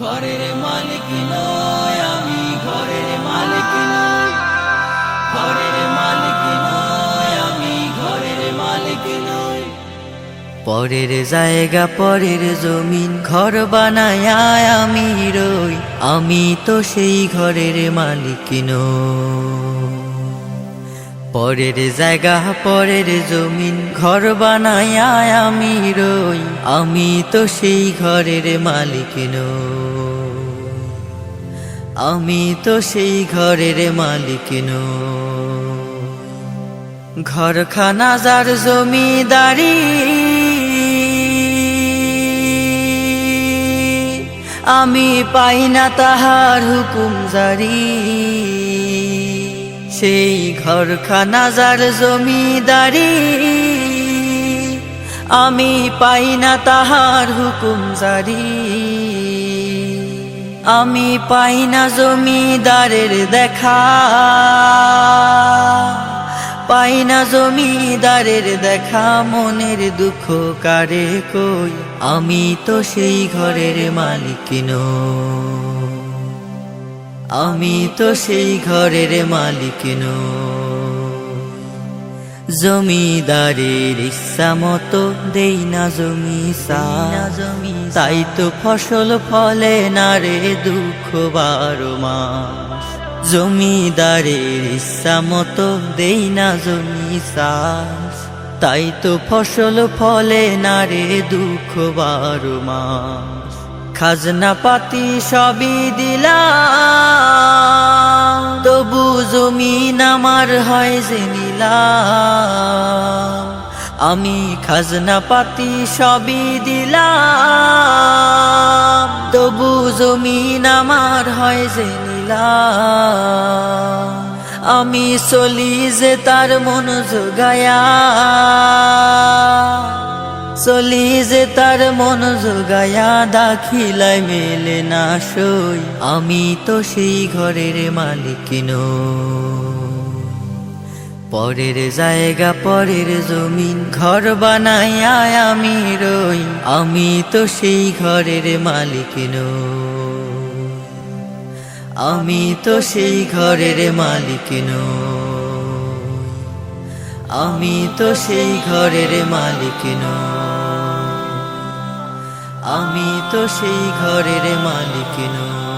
ঘরের মালিক নয় আমি, ঘরের মালিক নয়, ঘরের মালিক নয় আমি, ঘরের মালিক নয়। পরের জায়গা পরের জমিন ঘর বানায় আমি রই, আমি তো সেই ঘরের মালিক নই। পরের জায়গা পরের জমিন ঘর বানায় আমি রই, আমি তো সেই ঘরের মালিক নই, আমি তো সেই ঘরের মালিক নই। ঘরখানা যার জমিদারি, আমি পাই না তাহার হুকুম জারি। সেই ঘরখানা যার জমিদারি, আমি পাই না তাহার হুকুম জারি। আমি পাই না জমিদারের দেখা, পাই না জমিদারের দেখা। মনের দুঃখ কারে কই, আমি তো সেই ঘরের মালিক নই, আমি তো সেই ঘরের মালিক নই। জমিদারের ইচ্ছা মতো দেই না জমি সাজ, তাই তো ফসল ফলে না রে দুঃখ 12 মাস। জমিদারের ইচ্ছা মতো দেই না জমি সাজ, তাই তো ফসল ফলে না রে দুঃখ 12 মাস। খাজনা পাতি সবই দিলাম, তবু জমিন আমার হয় যে নিলাম। আমি খাজনা পাতি সবই দিলাম, তবু জমিন আমার হয় যে নিলাম। আমি চলি যে তার মন জোগায়া, চলি যে তার মন জোগায়া, দাখিলায় মেলে না সই, আমি তো সেই ঘরের মালিক নই। পরের জায়গা পরের জমিন ঘর বানায় আমি রই, আমি তো সেই ঘরের মালিক নই, আমি তো সেই ঘরের মালিক নই, আমি তো সেই ঘরের মালিক নই, আমি তো সেই ঘরের মালিক নই।